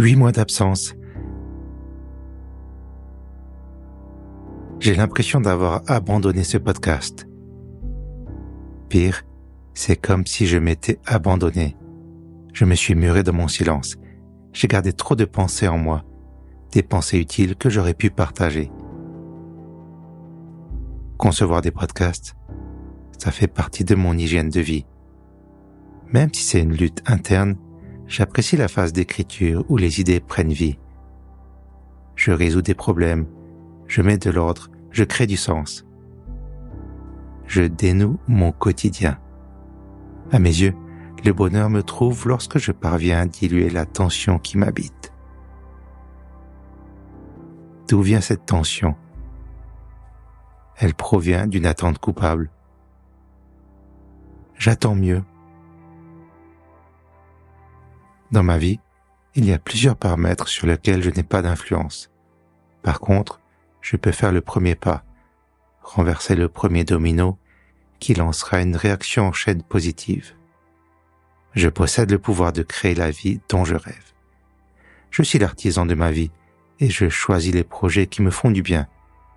8 mois d'absence. J'ai l'impression d'avoir abandonné ce podcast. Pire, c'est comme si je m'étais abandonné. Je me suis muré dans mon silence. J'ai gardé trop de pensées en moi, des pensées utiles que j'aurais pu partager. Concevoir des podcasts, ça fait partie de mon hygiène de vie. Même si c'est une lutte interne, j'apprécie la phase d'écriture où les idées prennent vie. Je résous des problèmes, je mets de l'ordre, je crée du sens. Je dénoue mon quotidien. À mes yeux, le bonheur me trouve lorsque je parviens à diluer la tension qui m'habite. D'où vient cette tension ? Elle provient d'une attente coupable. J'attends mieux. Dans ma vie, il y a plusieurs paramètres sur lesquels je n'ai pas d'influence. Par contre, je peux faire le premier pas, renverser le premier domino qui lancera une réaction en chaîne positive. Je possède le pouvoir de créer la vie dont je rêve. Je suis l'artisan de ma vie et je choisis les projets qui me font du bien,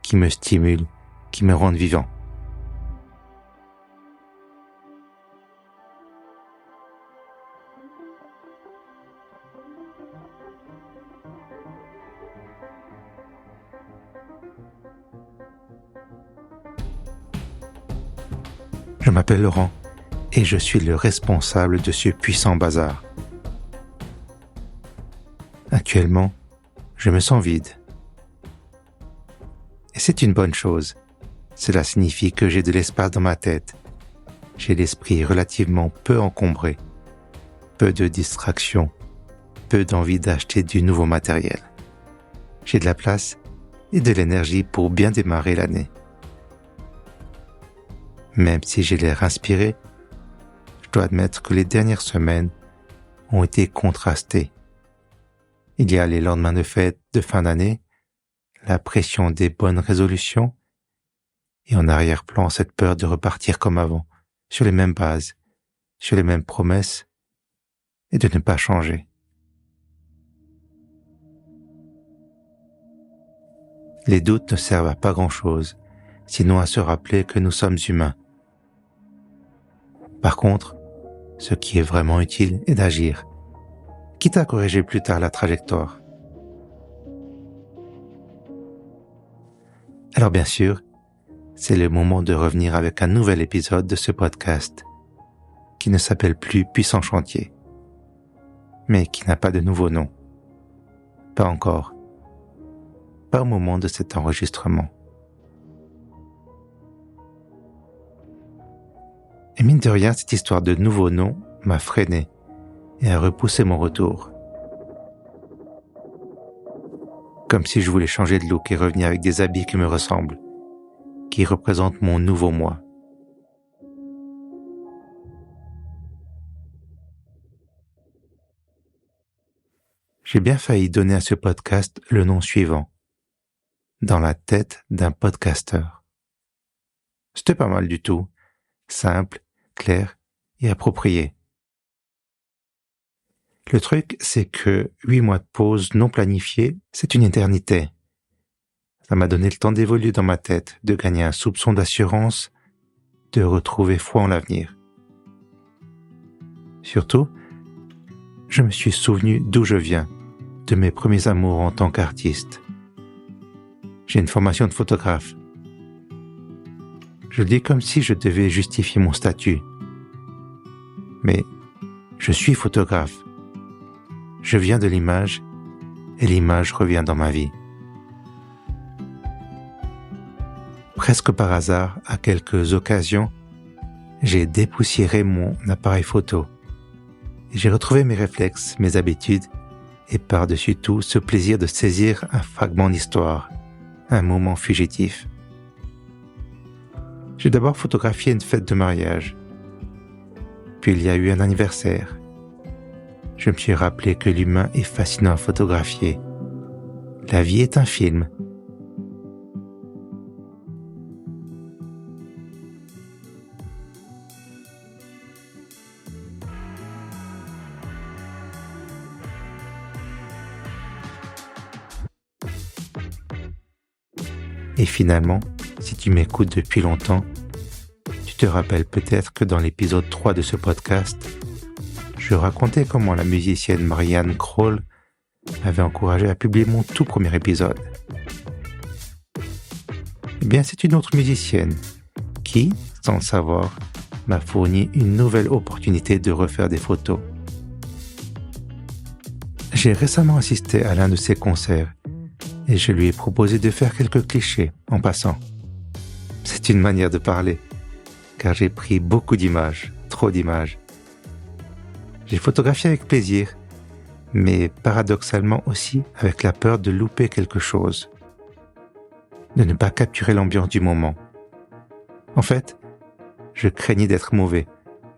qui me stimulent, qui me rendent vivant. Je m'appelle Laurent et je suis le responsable de ce puissant bazar. Actuellement, je me sens vide. Et c'est une bonne chose. Cela signifie que j'ai de l'espace dans ma tête. J'ai l'esprit relativement peu encombré, peu de distractions, peu d'envie d'acheter du nouveau matériel. J'ai de la place et de l'énergie pour bien démarrer l'année. Même si j'ai l'air inspiré, je dois admettre que les dernières semaines ont été contrastées. Il y a les lendemains de fête de fin d'année, la pression des bonnes résolutions, et en arrière-plan cette peur de repartir comme avant, sur les mêmes bases, sur les mêmes promesses, et de ne pas changer. Les doutes ne servent à pas grand-chose, sinon à se rappeler que nous sommes humains. Par contre, ce qui est vraiment utile est d'agir, quitte à corriger plus tard la trajectoire. Alors bien sûr, c'est le moment de revenir avec un nouvel épisode de ce podcast, qui ne s'appelle plus Puissant Chantier, mais qui n'a pas de nouveau nom. Pas encore. Pas au moment de cet enregistrement. Et mine de rien, cette histoire de nouveau nom m'a freiné et a repoussé mon retour. Comme si je voulais changer de look et revenir avec des habits qui me ressemblent, qui représentent mon nouveau moi. J'ai bien failli donner à ce podcast le nom suivant, Dans la tête d'un podcasteur. C'était pas mal du tout, simple, clair et approprié. Le truc, c'est que 8 mois de pause non planifiée, c'est une éternité. Ça m'a donné le temps d'évoluer dans ma tête, de gagner un soupçon d'assurance, de retrouver foi en l'avenir. Surtout, je me suis souvenu d'où je viens, de mes premiers amours en tant qu'artiste. J'ai une formation de photographe. Je le dis comme si je devais justifier mon statut. Mais je suis photographe. Je viens de l'image et l'image revient dans ma vie. Presque par hasard, à quelques occasions, j'ai dépoussiéré mon appareil photo. Et j'ai retrouvé mes réflexes, mes habitudes et par-dessus tout ce plaisir de saisir un fragment d'histoire, un moment fugitif. J'ai d'abord photographié une fête de mariage. Puis il y a eu un anniversaire. Je me suis rappelé que l'humain est fascinant à photographier. La vie est un film. Et finalement, si tu m'écoutes depuis longtemps, tu te rappelles peut-être que dans l'épisode 3 de ce podcast, je racontais comment la musicienne Marianne Kroll m'avait encouragé à publier mon tout premier épisode. Eh bien, c'est une autre musicienne qui, sans le savoir, m'a fourni une nouvelle opportunité de refaire des photos. J'ai récemment assisté à l'un de ses concerts et je lui ai proposé de faire quelques clichés en passant. C'est une manière de parler, car j'ai pris beaucoup d'images, trop d'images. J'ai photographié avec plaisir, mais paradoxalement aussi avec la peur de louper quelque chose, de ne pas capturer l'ambiance du moment. En fait, je craignais d'être mauvais,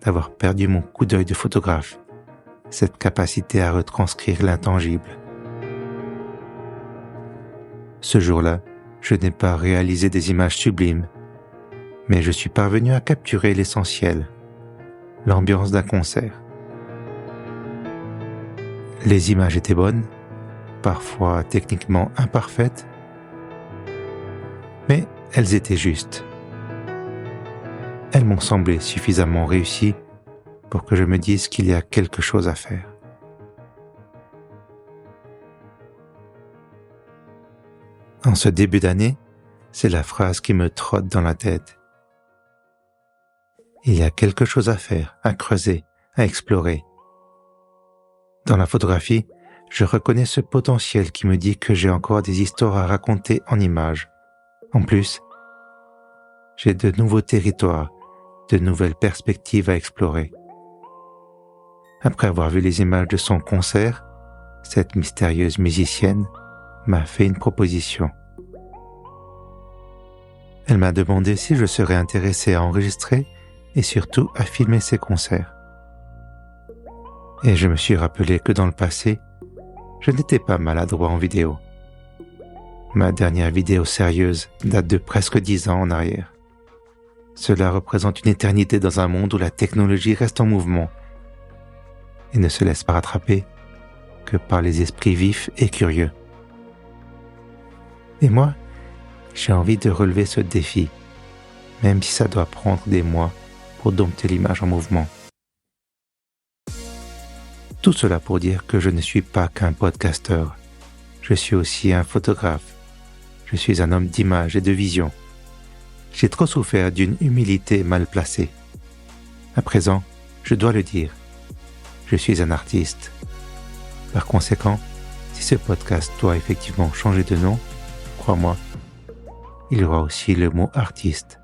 d'avoir perdu mon coup d'œil de photographe, cette capacité à retranscrire l'intangible. Ce jour-là, je n'ai pas réalisé des images sublimes, mais je suis parvenu à capturer l'essentiel, l'ambiance d'un concert. Les images étaient bonnes, parfois techniquement imparfaites, mais elles étaient justes. Elles m'ont semblé suffisamment réussies pour que je me dise qu'il y a quelque chose à faire. En ce début d'année, c'est la phrase qui me trotte dans la tête. Il y a quelque chose à faire, à creuser, à explorer. Dans la photographie, je reconnais ce potentiel qui me dit que j'ai encore des histoires à raconter en images. En plus, j'ai de nouveaux territoires, de nouvelles perspectives à explorer. Après avoir vu les images de son concert, cette mystérieuse musicienne m'a fait une proposition. Elle m'a demandé si je serais intéressé à enregistrer et surtout à filmer ses concerts. Et je me suis rappelé que dans le passé, je n'étais pas maladroit en vidéo. Ma dernière vidéo sérieuse date de presque 10 ans en arrière. Cela représente une éternité dans un monde où la technologie reste en mouvement et ne se laisse pas rattraper que par les esprits vifs et curieux. Et moi, j'ai envie de relever ce défi, même si ça doit prendre des mois pour dompter l'image en mouvement. Tout cela pour dire que je ne suis pas qu'un podcasteur. Je suis aussi un photographe. Je suis un homme d'image et de vision. J'ai trop souffert d'une humilité mal placée. À présent, je dois le dire, je suis un artiste. Par conséquent, si ce podcast doit effectivement changer de nom, crois-moi, il y aura aussi le mot artiste,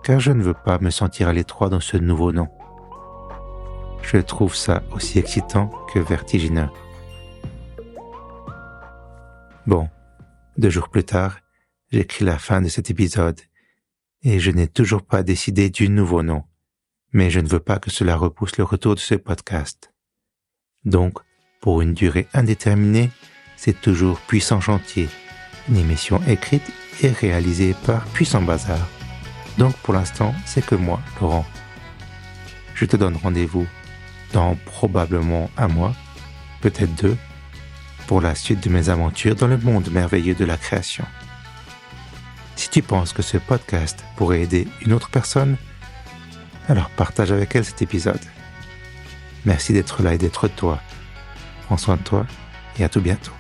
car je ne veux pas me sentir à l'étroit dans ce nouveau nom. Je trouve ça aussi excitant que vertigineux. Bon, 2 jours plus tard, j'écris la fin de cet épisode et je n'ai toujours pas décidé du nouveau nom, mais je ne veux pas que cela repousse le retour de ce podcast. Donc, pour une durée indéterminée, c'est toujours Puissant Chantier, une émission écrite et réalisée par Puissant Bazar. Donc pour l'instant, c'est que moi, Laurent. Je te donne rendez-vous dans probablement 1 mois, peut-être 2, pour la suite de mes aventures dans le monde merveilleux de la création. Si tu penses que ce podcast pourrait aider une autre personne, alors partage avec elle cet épisode. Merci d'être là et d'être toi. Prends soin de toi et à tout bientôt.